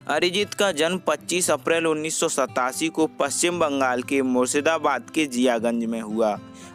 अरिजीत का जन्म 25 अप्रैल 1987 को पश्चिम बंगाल के मुर्शिदाबाद के जियागंज में हुआ।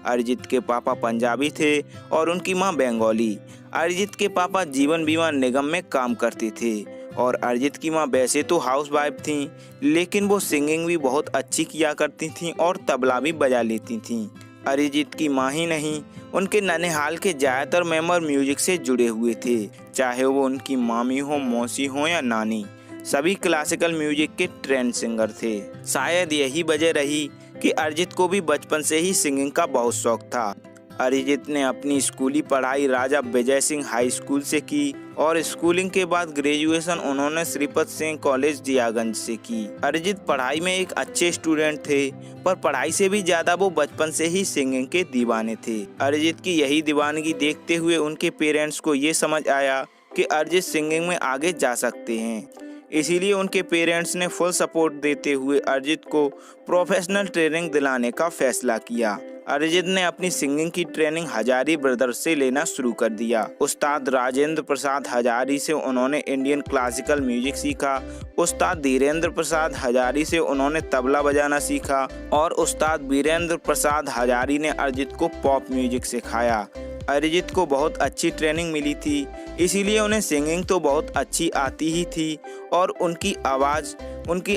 अरिजीत के पापा पंजाबी थे और उनकी मां बंगाली। अरिजीत के पापा जीवन बीमा निगम में काम करते थे और अरिजीत की मां वैसे तो हाउसवाइफ थीं, लेकिन वो सिंगिंग भी बहुत अच्छी किया करती थीं और तबला भी बजा लेती थीं। अरिजीत की मां ही नहीं, उनके ननिहाल के ज़्यादातर मेंबर म्यूजिक से जुड़े हुए थे, चाहे वो उनकी मामी हो, मौसी हो या नानी। सभी क्लासिकल म्यूजिक के ट्रेंड सिंगर थे। शायद यही वजह रही कि अरिजीत को भी बचपन से ही सिंगिंग का बहुत शौक था। अरिजीत ने अपनी स्कूली पढ़ाई राजा विजय सिंह हाई स्कूल से की और स्कूलिंग के बाद ग्रेजुएशन उन्होंने श्रीपत सिंह कॉलेज जियागंज से की। अरिजीत पढ़ाई में एक अच्छे स्टूडेंट थे, पर पढ़ाई से भी ज्यादा वो बचपन से ही सिंगिंग के दीवाने थे। अरिजीत की यही दीवानगी देखते हुए उनके पेरेंट्स को ये समझ आया कि अरिजीत सिंगिंग में आगे जा सकते हैं। इसीलिए उनके पेरेंट्स ने फुल सपोर्ट देते हुए अरिजीत को प्रोफेशनल ट्रेनिंग दिलाने का फैसला किया। अरिजीत ने अपनी सिंगिंग की ट्रेनिंग हजारी ब्रदर्स से लेना शुरू कर दिया। उस्ताद राजेंद्र प्रसाद हजारी से उन्होंने इंडियन क्लासिकल म्यूजिक सीखा। उस्ताद धीरेंद्र प्रसाद हजारी से उन्होंने तबला बजाना सीखा और उस्ताद वीरेंद्र प्रसाद हजारी ने अरिजीत को पॉप म्यूजिक सिखाया। अरिजीत को बहुत अच्छी ट्रेनिंग मिली थी, इसीलिए उन्हें सिंगिंग तो बहुत अच्छी आती ही थी और उनकी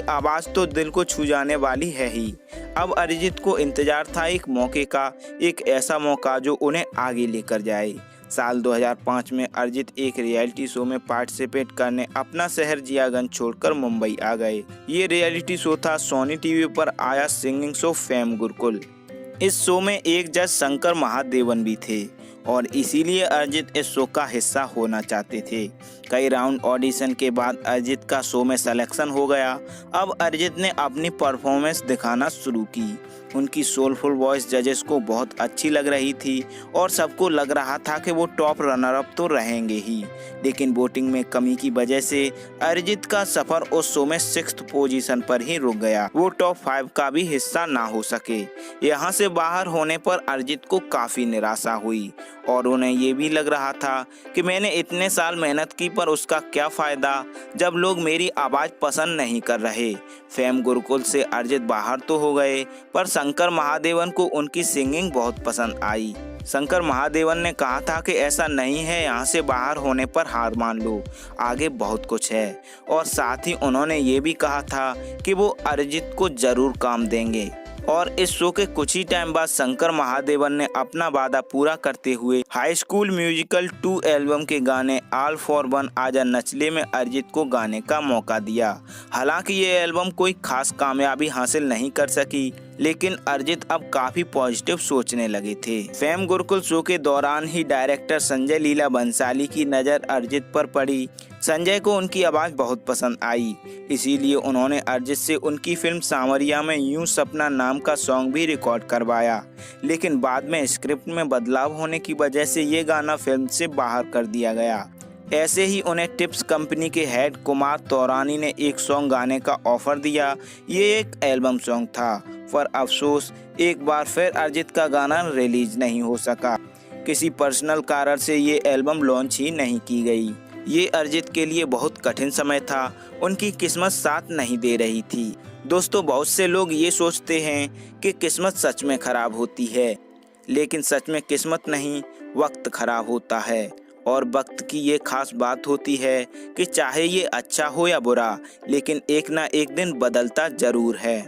आवाज़ तो दिल को छू जाने वाली है ही। अब अरिजीत को इंतजार था एक मौके का, एक ऐसा मौका जो उन्हें आगे लेकर जाए। साल 2005 में अरिजीत एक रियलिटी शो में पार्टिसिपेट करने अपना शहर जियागंज छोड़कर मुंबई आ गए। ये रियलिटी शो था सोनी टीवी पर आया सिंगिंग शो फेम गुरुकुल। इस शो में एक जज शंकर महादेवन भी थे और इसीलिए अरिजीत इस शो का हिस्सा होना चाहते थे। कई राउंड ऑडिशन के बाद अरिजीत का शो में सिलेक्शन हो गया। अब अरिजीत ने अपनी परफॉर्मेंस दिखाना शुरू की। उनकी सोलफुल वॉइस जजेस को बहुत अच्छी लग रही थी और सबको लग रहा था कि वो टॉप रनर अप तो रहेंगे ही, लेकिन वोटिंग में कमी की वजह से अरिजीत का सफर उस शो में 6th पोजीशन पर ही रुक गया। वो टॉप 5 का भी हिस्सा ना हो सके। यहाँ से बाहर होने पर अरिजीत को काफी निराशा हुई और उन्हें ये भी लग रहा था कि मैंने इतने साल मेहनत की पर उसका क्या फायदा जब लोग मेरी आवाज़ पसंद नहीं कर रहे। फेम गुरुकुल से अरिजीत बाहर तो हो गए, पर शंकर महादेवन को उनकी सिंगिंग बहुत पसंद आई। शंकर महादेवन ने कहा था कि ऐसा नहीं है यहाँ से बाहर होने पर हार मान लो, आगे बहुत कुछ है। और साथ ही उन्होंने ये भी कहा था कि वो अरिजीत को जरूर काम देंगे। और इस शो के कुछ ही टाइम बाद शंकर महादेवन ने अपना वादा पूरा करते हुए हाई स्कूल म्यूजिकल 2 एल्बम के गाने ऑल फॉर वन आजा नचले में अरिजीत को गाने का मौका दिया। हालांकि ये एल्बम कोई खास कामयाबी हासिल नहीं कर सकी, लेकिन अरिजीत अब काफी पॉजिटिव सोचने लगे थे। फेम गुरुकुल शो के दौरान ही डायरेक्टर संजय लीला बंसाली की नज़र अरिजीत पर पड़ी। संजय को उनकी आवाज़ बहुत पसंद आई, इसीलिए उन्होंने अरिजीत से उनकी फिल्म सामरिया में यूं सपना नाम का सॉन्ग भी रिकॉर्ड करवाया, लेकिन बाद में स्क्रिप्ट में बदलाव होने की वजह से ये गाना फिल्म से बाहर कर दिया गया। ऐसे ही उन्हें टिप्स कंपनी के हेड कुमार तौरानी ने एक सॉन्ग गाने का ऑफर दिया। ये एक एल्बम सॉन्ग था, पर अफसोस एक बार फिर अरिजीत का गाना रिलीज नहीं हो सका। किसी पर्सनल कारण से ये एल्बम लॉन्च ही नहीं की गई। ये अरिजीत के लिए बहुत कठिन समय था, उनकी किस्मत साथ नहीं दे रही थी। दोस्तों, बहुत से लोग ये सोचते हैं कि किस्मत सच में खराब होती है, लेकिन सच में किस्मत नहीं, वक्त खराब होता है। और वक्त की ये खास बात होती है कि चाहे ये अच्छा हो या बुरा, लेकिन एक ना एक दिन बदलता जरूर है।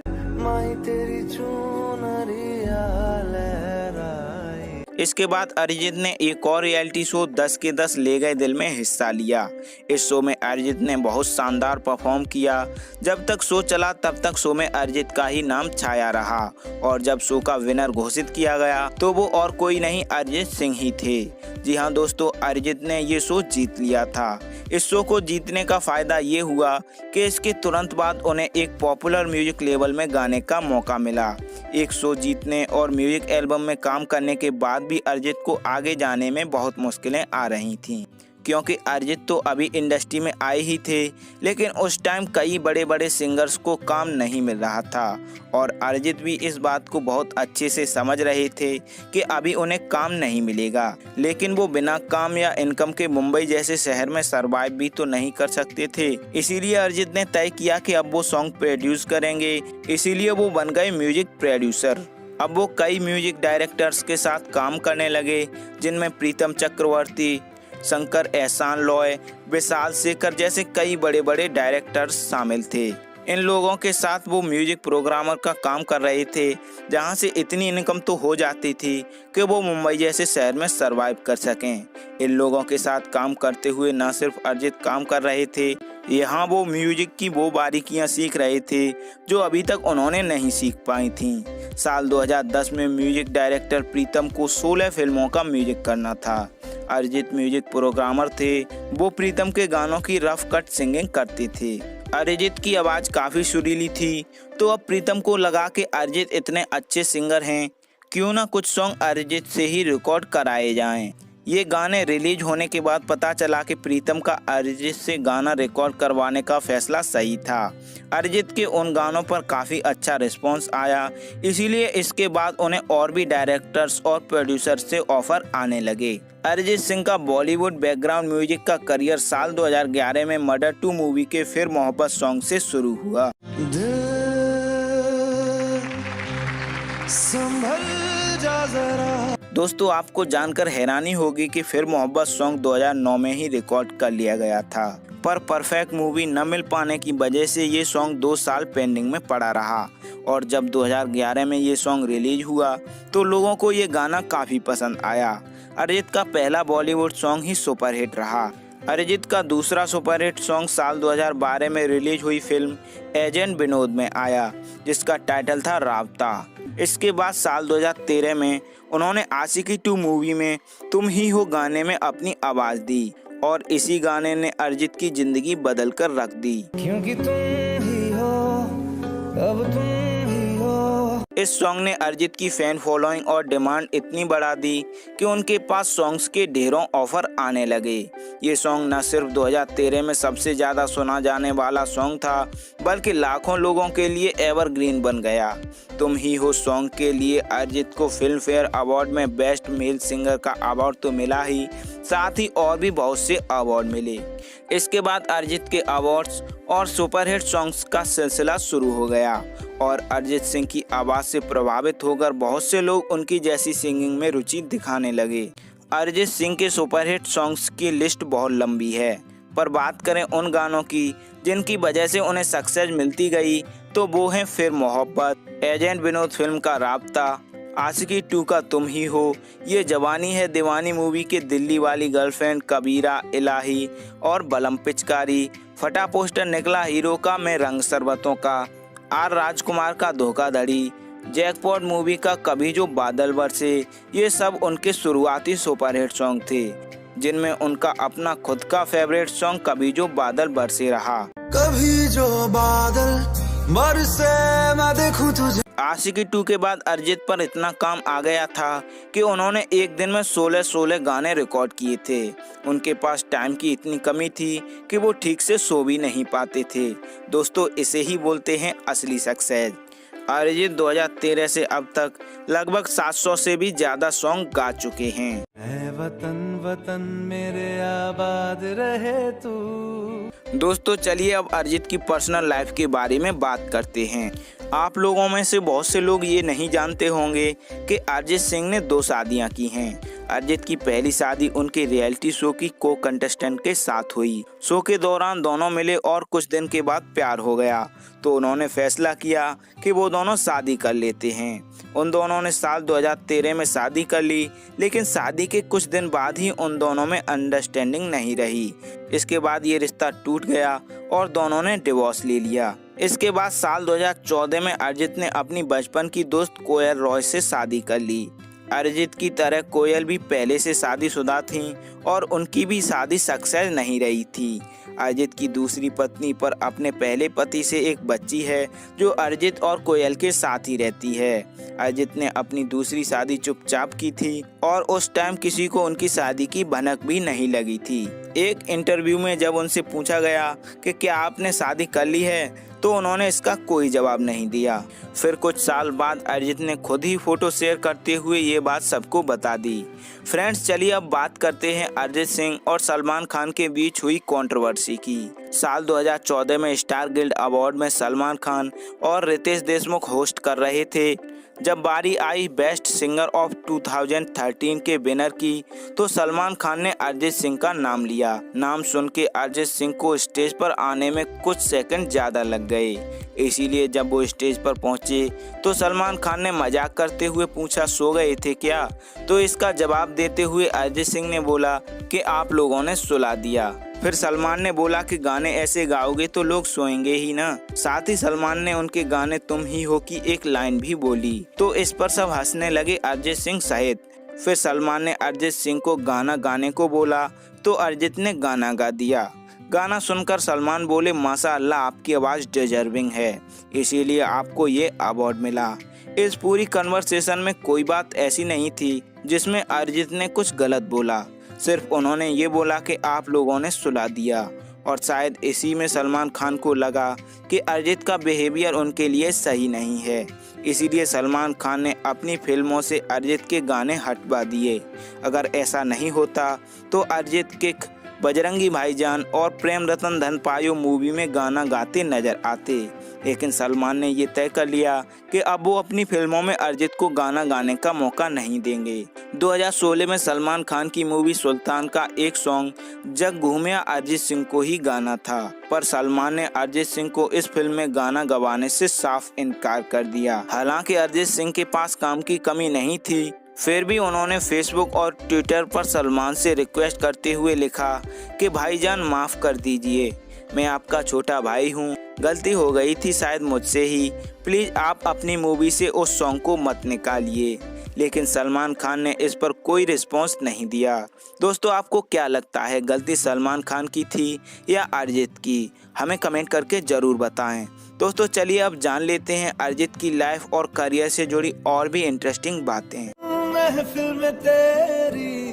इसके बाद अरिजीत ने एक और रियलिटी शो 10 के 10 ले गए दिल में हिस्सा लिया। इस शो में अरिजीत ने बहुत शानदार परफॉर्म किया। जब तक शो चला तब तक शो में अरिजीत का ही नाम छाया रहा और जब शो का विनर घोषित किया गया तो वो और कोई नहीं अरिजीत सिंह ही थे। जी हाँ दोस्तों, अरिजीत ने ये शो जीत लिया था। इस शो को जीतने का फायदा ये हुआ कि इसके तुरंत बाद उन्हें एक पॉपुलर म्यूजिक लेबल में गाने का मौका मिला। एक शो जीतने और म्यूजिक एल्बम में काम करने के बाद भी अरिजीत को आगे जाने में बहुत मुश्किलें आ रही थीं। क्योंकि अरिजीत तो अभी इंडस्ट्री में आए ही थे, लेकिन उस टाइम कई बड़े बड़े सिंगर्स को काम नहीं मिल रहा था और अरिजीत भी इस बात को बहुत अच्छे से समझ रहे थे कि अभी उन्हें काम नहीं मिलेगा, लेकिन वो बिना काम या इनकम के मुंबई जैसे शहर में सरवाइव भी तो नहीं कर सकते थे। इसीलिए अरिजीत ने तय किया कि अब वो सॉन्ग प्रोड्यूस करेंगे, इसीलिए वो बन गए म्यूजिक प्रोड्यूसर। अब वो कई म्यूजिक डायरेक्टर्स के साथ काम करने लगे, जिनमें प्रीतम चक्रवर्ती, शंकर एहसान लॉय, विशाल शेखर जैसे कई बड़े बड़े डायरेक्टर्स शामिल थे। इन लोगों के साथ वो म्यूजिक प्रोग्रामर का काम कर रहे थे, जहां से इतनी इनकम तो हो जाती थी कि वो मुंबई जैसे शहर में सरवाइव कर सकें। इन लोगों के साथ काम करते हुए न सिर्फ अरिजीत काम कर रहे थे, यहाँ वो म्यूजिक की वो बारीकियां सीख रहे थे जो अभी तक उन्होंने नहीं सीख पाई थीं। साल 2010 में म्यूजिक डायरेक्टर प्रीतम को 16 फिल्मों का म्यूजिक करना था। अरिजीत म्यूजिक प्रोग्रामर थे, वो प्रीतम के गानों की रफ कट सिंगिंग करते थे। अरिजीत की आवाज़ काफ़ी सुरीली थी, तो अब प्रीतम को लगा कि अरिजीत इतने अच्छे सिंगर हैं, क्यों ना कुछ सॉन्ग अरिजीत से ही रिकॉर्ड कराए जाएं। ये गाने रिलीज होने के बाद पता चला कि प्रीतम का अरिजीत से गाना रिकॉर्ड करवाने का फैसला सही था। अरिजीत के उन गानों पर काफ़ी अच्छा रिस्पांस आया, इसीलिए इसके बाद उन्हें और भी डायरेक्टर्स और प्रोड्यूसर्स से ऑफर आने लगे। अरिजीत सिंह का बॉलीवुड बैकग्राउंड म्यूजिक का करियर साल 2011 में मर्डर 2 मूवी के फिर मोहब्बत सॉन्ग से शुरू हुआ। दोस्तों, आपको जानकर हैरानी होगी कि फिर मोहब्बत सॉन्ग 2009 में ही रिकॉर्ड कर लिया गया था, पर परफेक्ट मूवी न मिल पाने की वजह से ये सॉन्ग 2 साल पेंडिंग में पड़ा रहा और जब 2011 में ये सॉन्ग रिलीज हुआ तो लोगों को ये गाना काफ़ी पसंद आया। अरिजीत का पहला बॉलीवुड सॉन्ग ही सुपरहिट रहा। अरिजीत का दूसरा सुपरहिट सॉन्ग साल 2012 में रिलीज हुई फिल्म एजेंट विनोद में आया, जिसका टाइटल था राब्ता। इसके बाद साल 2013 में उन्होंने आशिकी 2 मूवी में तुम ही हो गाने में अपनी आवाज़ दी और इसी गाने ने अरिजीत की ज़िंदगी बदल कर रख दी। क्योंकि तुम ही हो, अब तुम ही हो। इस सॉन्ग ने अरिजीत की फैन फॉलोइंग और डिमांड इतनी बढ़ा दी कि उनके पास सॉन्ग्स के ढेरों ऑफर आने लगे। ये सॉन्ग न सिर्फ 2013 में सबसे ज़्यादा सुना जाने वाला सॉन्ग था, बल्कि लाखों लोगों के लिए एवरग्रीन बन गया। तुम ही हो सॉन्ग के लिए अरिजीत को फिल्म फेयर अवार्ड में बेस्ट मेल सिंगर का अवार्ड तो मिला ही, साथ ही और भी बहुत से अवार्ड मिले। इसके बाद अरिजीत के अवार्ड्स और सुपरहिट सॉन्ग्स का सिलसिला शुरू हो गया और अरिजीत सिंह की आवाज़ से प्रभावित होकर बहुत से लोग उनकी जैसी सिंगिंग में रुचि दिखाने लगे। अरिजीत सिंह के सुपरहिट सॉन्ग्स की लिस्ट बहुत लंबी है, पर बात करें उन गानों की जिनकी वजह से उन्हें सक्सेस मिलती गई तो वो हैं फिर मोहब्बत, एजेंट विनोद फिल्म का राब्ता, आशिकी 2 का तुम ही हो, ये जवानी है दीवानी मूवी के दिल्ली वाली गर्लफ्रेंड, कबीरा, इलाही और बलम पिचकारी, फटा पोस्टर निकला हीरो का मैं रंग शरबतों का, आर राजकुमार का धोखाधड़ी, जैकपॉट मूवी का कभी जो बादल बरसे। ये सब उनके शुरुआती सुपरहिट सॉन्ग थे, जिनमें उनका अपना खुद का फेवरेट सॉन्ग कभी जो बादल बरसे रहा। कभी जो बादल बरसे मैं देखूं तुझे। आशिकी 2 के बाद अरिजीत पर इतना काम आ गया था कि उन्होंने एक दिन में 16 गाने रिकॉर्ड किए थे। उनके पास टाइम की इतनी कमी थी कि वो ठीक से सो भी नहीं पाते थे। दोस्तों, इसे ही बोलते हैं असली सक्सेस। अरिजीत 2013 से अब तक लगभग 700 से भी ज्यादा सॉन्ग गा चुके हैं। ऐ वतन वतन मेरे आबाद रहे तू। दोस्तों, चलिए अब अरिजीत की पर्सनल लाइफ के बारे में बात करते हैं। आप लोगों में से बहुत से लोग ये नहीं जानते होंगे कि अरिजीत सिंह ने 2 शादियां की हैं। अरिजीत की पहली शादी उनके रियलिटी शो की को कंटेस्टेंट के साथ हुई। शो के दौरान दोनों मिले और कुछ दिन के बाद प्यार हो गया, तो उन्होंने फैसला किया कि वो दोनों शादी कर लेते हैं। उन दोनों ने साल 2013 में शादी कर ली, लेकिन शादी के कुछ दिन बाद ही उन दोनों में अंडरस्टैंडिंग नहीं रही। इसके बाद ये रिश्ता टूट गया और दोनों ने डिवोर्स ले लिया। इसके बाद साल 2014 में अरिजीत ने अपनी बचपन की दोस्त कोयल रॉय से शादी कर ली। अरिजीत की तरह कोयल भी पहले से शादीशुदा थीं और उनकी भी शादी सक्सेस नहीं रही थी। अरिजीत की दूसरी पत्नी पर अपने पहले पति से एक बच्ची है जो अरिजीत और कोयल के साथ ही रहती है। अरिजीत ने अपनी दूसरी शादी चुपचाप की थी और उस टाइम किसी को उनकी शादी की भनक भी नहीं लगी थी। एक इंटरव्यू में जब उनसे पूछा गया कि क्या आपने शादी कर ली है, तो उन्होंने इसका कोई जवाब नहीं दिया। फिर कुछ साल बाद अरिजीत ने खुद ही फोटो शेयर करते हुए ये बात सबको बता दी। फ्रेंड्स, चलिए अब बात करते हैं अरिजीत सिंह और सलमान खान के बीच हुई कंट्रोवर्सी की। साल 2014 में स्टार गिल्ड अवार्ड में सलमान खान और रितेश देशमुख होस्ट कर रहे थे। जब बारी आई बेस्ट सिंगर ऑफ 2013 के विनर की, तो सलमान खान ने अरिजीत सिंह का नाम लिया। नाम सुन के अरिजीत सिंह को स्टेज पर आने में कुछ सेकंड ज़्यादा लग गए। इसीलिए जब वो स्टेज पर पहुंचे तो सलमान खान ने मजाक करते हुए पूछा, सो गए थे क्या? तो इसका जवाब देते हुए अरिजीत सिंह ने बोला कि आप लोगों ने सुला दिया। फिर सलमान ने बोला कि गाने ऐसे गाओगे तो लोग सोएंगे ही ना। साथ ही सलमान ने उनके गाने तुम ही हो की एक लाइन भी बोली, तो इस पर सब हंसने लगे, अरिजीत सिंह सहित। फिर सलमान ने अरिजीत सिंह को गाना गाने को बोला तो अरिजीत ने गाना गा दिया। गाना सुनकर सलमान बोले, माशाअल्लाह आपकी आवाज़ डिजर्विंग है, इसीलिए आपको ये अवार्ड मिला। इस पूरी कन्वर्सेशन में कोई बात ऐसी नहीं थी जिसमें अरिजीत ने कुछ गलत बोला। सिर्फ उन्होंने ये बोला कि आप लोगों ने सुला दिया, और शायद इसी में सलमान खान को लगा कि अरिजीत का बिहेवियर उनके लिए सही नहीं है। इसीलिए सलमान खान ने अपनी फिल्मों से अरिजीत के गाने हटवा दिए। अगर ऐसा नहीं होता तो अरिजीत के बजरंगी भाईजान और प्रेम रतन धन पायो मूवी में गाना गाते नजर आते। लेकिन सलमान ने ये तय कर लिया कि अब वो अपनी फिल्मों में अरिजीत को गाना गाने का मौका नहीं देंगे। 2016 में सलमान खान की मूवी सुल्तान का एक सॉन्ग जग घूमिया अरिजीत सिंह को ही गाना था, पर सलमान ने अरिजीत सिंह को इस फिल्म में गाना गवाने से साफ इनकार कर दिया। हालांकि अरिजीत सिंह के पास काम की कमी नहीं थी, फिर भी उन्होंने फेसबुक और ट्विटर पर सलमान से रिक्वेस्ट करते हुए लिखा कि भाईजान माफ़ कर दीजिए, मैं आपका छोटा भाई हूँ, गलती हो गई थी शायद मुझसे ही, प्लीज़ आप अपनी मूवी से उस सॉन्ग को मत निकालिए। लेकिन सलमान खान ने इस पर कोई रिस्पॉन्स नहीं दिया। दोस्तों, आपको क्या लगता है, गलती सलमान खान की थी या अरिजीत की? हमें कमेंट करके ज़रूर बताएं। दोस्तों, चलिए अब जान लेते हैं अरिजीत की लाइफ और करियर से जुड़ी और भी इंटरेस्टिंग बातें। महफिल में तेरी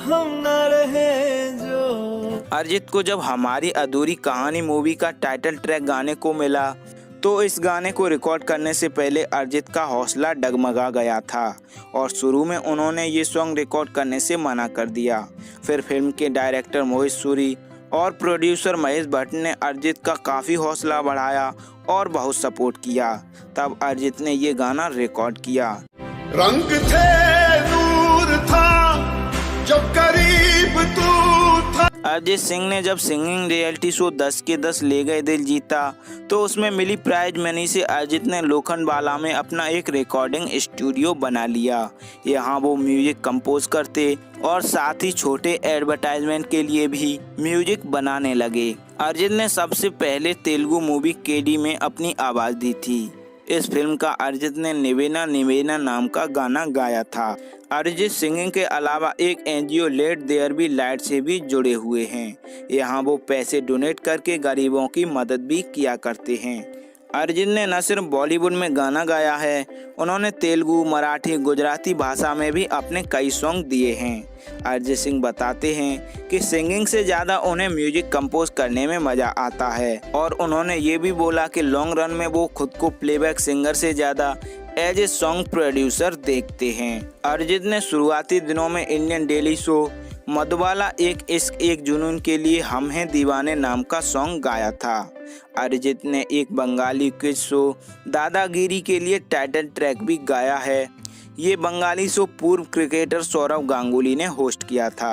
हम ना रहे जो। अरिजीत को जब हमारी अधूरी कहानी मूवी का टाइटल ट्रैक गाने को मिला तो इस गाने को रिकॉर्ड करने से पहले अरिजीत का हौसला डगमगा गया था और शुरू में उन्होंने ये सॉन्ग रिकॉर्ड करने से मना कर दिया। फिर फिल्म के डायरेक्टर मोहित सूरी और प्रोड्यूसर महेश भट्ट ने अरिजीत का काफ़ी हौसला बढ़ाया और बहुत सपोर्ट किया। तब अरिजीत ने ये गाना रिकॉर्ड किया। रंग थे दूर था जब करीब तू था। अरिजीत सिंह ने जब सिंगिंग रियलिटी शो 10 के 10 ले गए दिल जीता तो उसमें मिली प्राइज मनी से अरिजीत ने लोखंडवाला में अपना एक रिकॉर्डिंग स्टूडियो बना लिया। यहाँ वो म्यूजिक कंपोज करते और साथ ही छोटे एडवर्टाइजमेंट के लिए भी म्यूजिक बनाने लगे। अरिजीत ने सबसे पहले तेलुगु मूवी केडी में अपनी आवाज़ दी थी। इस फिल्म का अरिजीत ने निवेना निवेना नाम का गाना गाया था। अरिजीत सिंगिंग के अलावा एक NGO let there be light से भी जुड़े हुए हैं। यहाँ वो पैसे डोनेट करके गरीबों की मदद भी किया करते हैं। अरिजीत ने न सिर्फ बॉलीवुड में गाना गाया है, उन्होंने तेलुगु, मराठी, गुजराती भाषा में भी अपने कई सॉन्ग दिए हैं। अरिजीत सिंह बताते हैं कि सिंगिंग से ज़्यादा उन्हें म्यूजिक कंपोज करने में मज़ा आता है और उन्होंने ये भी बोला कि लॉन्ग रन में वो खुद को प्लेबैक सिंगर से ज़्यादा एज ए सॉन्ग प्रोड्यूसर देखते हैं। अरिजीत ने शुरुआती दिनों में इंडियन डेली शो मधुबाला एक इश्क एक जुनून के लिए हम हैं दीवाने नाम का सॉन्ग गाया था। अरिजीत ने एक बंगाली क्विज शो दादागिरी के लिए टाइटल ट्रैक भी गाया है। ये बंगाली शो पूर्व क्रिकेटर सौरव गांगुली ने होस्ट किया था।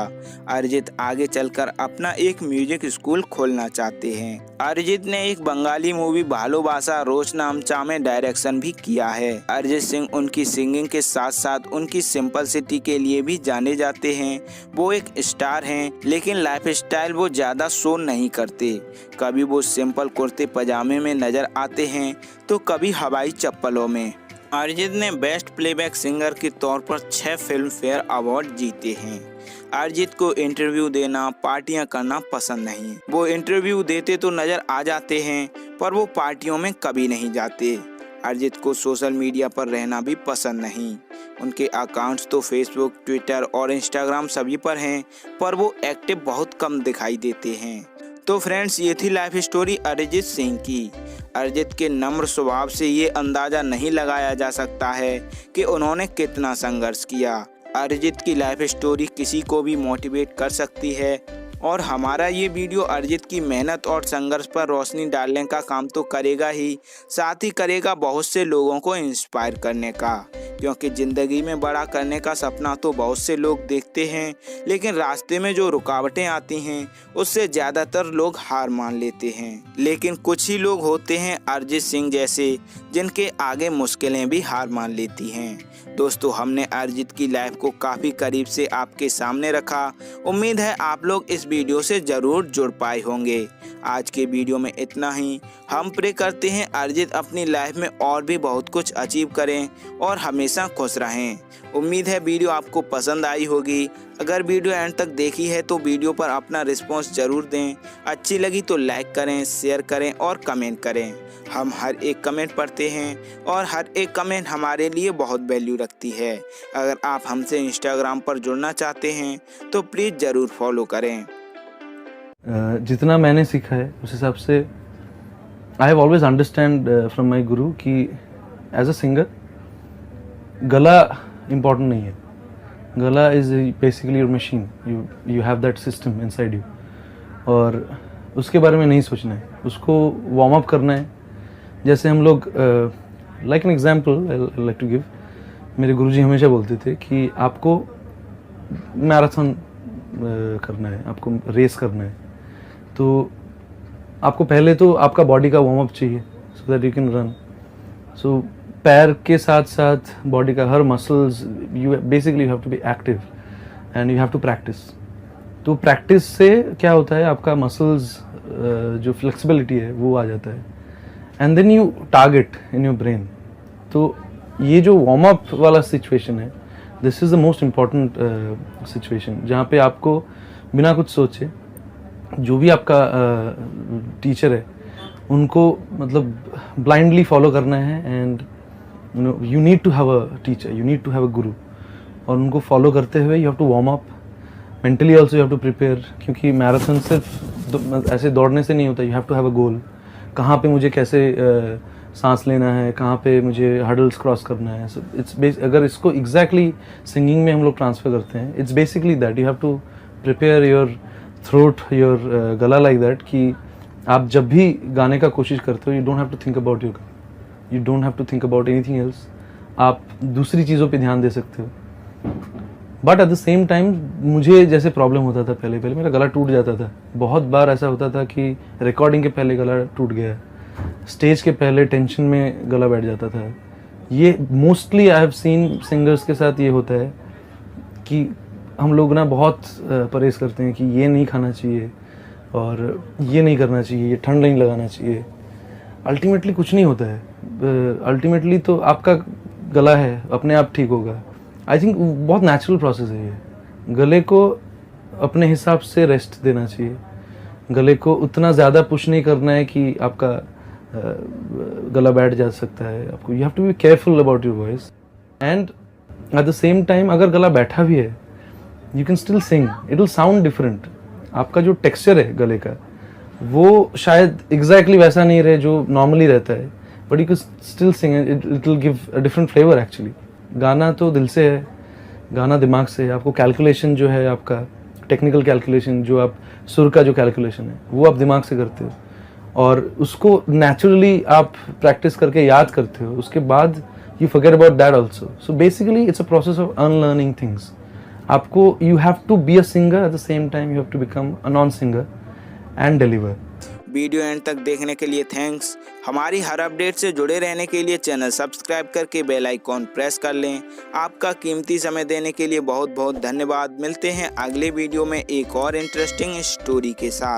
अरिजीत आगे चलकर अपना एक म्यूजिक स्कूल खोलना चाहते हैं। अरिजीत ने एक बंगाली मूवी भालोबासा रोज नामचा में डायरेक्शन भी किया है। अरिजीत सिंह उनकी सिंगिंग के साथ साथ उनकी सिंपलिसिटी के लिए भी जाने जाते हैं। वो एक स्टार हैं, लेकिन लाइफ स्टाइल वो ज़्यादा शो नहीं करते। कभी वो सिंपल कुर्ते पजामे में नज़र आते हैं तो कभी हवाई चप्पलों में। अरिजीत ने बेस्ट प्लेबैक सिंगर के तौर पर 6 फिल्म फेयर अवार्ड जीते हैं। अरिजीत को इंटरव्यू देना, पार्टियां करना पसंद नहीं। वो इंटरव्यू देते तो नजर आ जाते हैं, पर वो पार्टियों में कभी नहीं जाते। अरिजीत को सोशल मीडिया पर रहना भी पसंद नहीं। उनके अकाउंट्स तो फेसबुक, ट्विटर और इंस्टाग्राम सभी पर हैं, पर वो एक्टिव बहुत कम दिखाई देते हैं। तो फ्रेंड्स, ये थी लाइफ स्टोरी अरिजीत सिंह की। अरिजीत के नम्र स्वभाव से ये अंदाज़ा नहीं लगाया जा सकता है कि उन्होंने कितना संघर्ष किया। अरिजीत की लाइफ स्टोरी किसी को भी मोटिवेट कर सकती है और हमारा ये वीडियो अरिजीत की मेहनत और संघर्ष पर रोशनी डालने का काम तो करेगा ही, साथ ही करेगा बहुत से लोगों को इंस्पायर करने का। क्योंकि ज़िंदगी में बड़ा करने का सपना तो बहुत से लोग देखते हैं, लेकिन रास्ते में जो रुकावटें आती हैं उससे ज़्यादातर लोग हार मान लेते हैं। लेकिन कुछ ही लोग होते हैं अरिजीत सिंह जैसे, जिनके आगे मुश्किलें भी हार मान लेती हैं। दोस्तों, हमने अरिजीत की लाइफ को काफ़ी करीब से आपके सामने रखा। उम्मीद है आप लोग इस वीडियो से ज़रूर जुड़ पाए होंगे। आज के वीडियो में इतना ही। हम प्रे करते हैं अरिजीत अपनी लाइफ में और भी बहुत कुछ अचीव करें और हमेशा खुश रहें। उम्मीद है वीडियो आपको पसंद आई होगी। अगर वीडियो एंड तक देखी है तो वीडियो पर अपना रिस्पॉन्स ज़रूर दें। अच्छी लगी तो लाइक करें, शेयर करें और कमेंट करें। हम हर एक कमेंट पढ़ते हैं और हर एक कमेंट हमारे लिए बहुत वैल्यू रखती है। अगर आप हमसे इंस्टाग्राम पर जुड़ना चाहते हैं तो प्लीज़ ज़रूर फॉलो करें। जितना मैंने सीखा है उस हिसाब से I have always understand from my गुरु कि एज अ सिंगर गला इम्पॉर्टेंट नहीं है। गला is basically your machine, you have that system inside you, और उसके बारे में नहीं सोचना है, उसको वार्म अप करना है। जैसे हम लोग like an example I like to give, मेरे गुरुजी हमेशा बोलते थे कि आपको मैराथन करना है, आपको रेस करना है, तो आपको पहले तो आपका बॉडी का वार्म अप चाहिए so that you can run. So पैर के साथ साथ बॉडी का हर muscles, you basically you have to be active and you have to practice. तो प्रैक्टिस से क्या होता है, आपका मसल्स जो फ्लेक्सिबिलिटी है वो आ जाता है, and then you target in your brain. तो ये जो वार्म अप वाला सिचुएशन है, this is the most important situation, जहाँ पे आपको बिना कुछ सोचे जो भी आपका टीचर है उनको मतलब ब्लाइंडली फॉलो करना है। And you need to have a teacher, you need to have a guru, और उनको फॉलो करते हुए you have to warm up mentally also, you have to prepare. क्योंकि मैराथन सिर्फ ऐसे दौड़ने से नहीं होता, you have to have a goal. कहाँ पे मुझे कैसे सांस लेना है, कहाँ पे मुझे हर्डल्स क्रॉस करना है। सो इट्स अगर इसको एग्जैक्टली सिंगिंग में हम लोग ट्रांसफर करते हैं, it's basically that you have to prepare your throat, your गला लाइक दैट, कि आप जब भी गाने का कोशिश करते हो, you don't have to think about your, you don't have to think about anything else. आप दूसरी चीज़ों पे ध्यान दे सकते हो। But at the same time मुझे जैसे प्रॉब्लम होता था, पहले मेरा गला टूट जाता था। बहुत बार ऐसा होता था कि रिकॉर्डिंग के पहले गला टूट गया, स्टेज के पहले टेंशन में गला बैठ जाता था। ये mostly I have seen singers के साथ ये होता है कि हम लोग ना बहुत परहेज करते हैं कि ये नहीं खाना चाहिए और ये नहीं करना चाहिए, ये ठंड नहीं लगाना चाहिए। अल्टीमेटली कुछ नहीं होता है। अल्टीमेटली तो आपका गला है, अपने आप ठीक होगा। आई थिंक बहुत नेचुरल प्रोसेस है ये। गले को अपने हिसाब से रेस्ट देना चाहिए, गले को उतना ज़्यादा पुश नहीं करना है कि आपका गला बैठ जा सकता है। आपको you have to be careful about your voice, and at the same time अगर गला बैठा भी है, you can still sing, it will sound different. आपका जो टेक्सचर है गले का वो शायद एग्जैक्टली वैसा नहीं रहे जो नॉर्मली रहता है, but you can still sing, it will give a different flavour actually. गाना तो दिल से है, गाना दिमाग से है। आपको कैलकुलेशन जो है, आपका टेक्निकल कैलकुलेशन, जो आप सुर का जो कैलकुलेशन है वो आप दिमाग से करते हो, और उसको नेचुरली आप प्रैक्टिस करके याद करते हो। उसके बाद you forget about that also. So basically it's a process of unlearning things. आपको you have to be a singer, at the same time you have to become a non singer and deliver. Video end तक देखने के लिए thanks. हमारी हर update से जुड़े रहने के लिए चैनल सब्सक्राइब करके बेल आइकॉन प्रेस कर लें। आपका कीमती समय देने के लिए बहुत बहुत धन्यवाद। मिलते हैं अगले वीडियो में एक और इंटरेस्टिंग स्टोरी के साथ।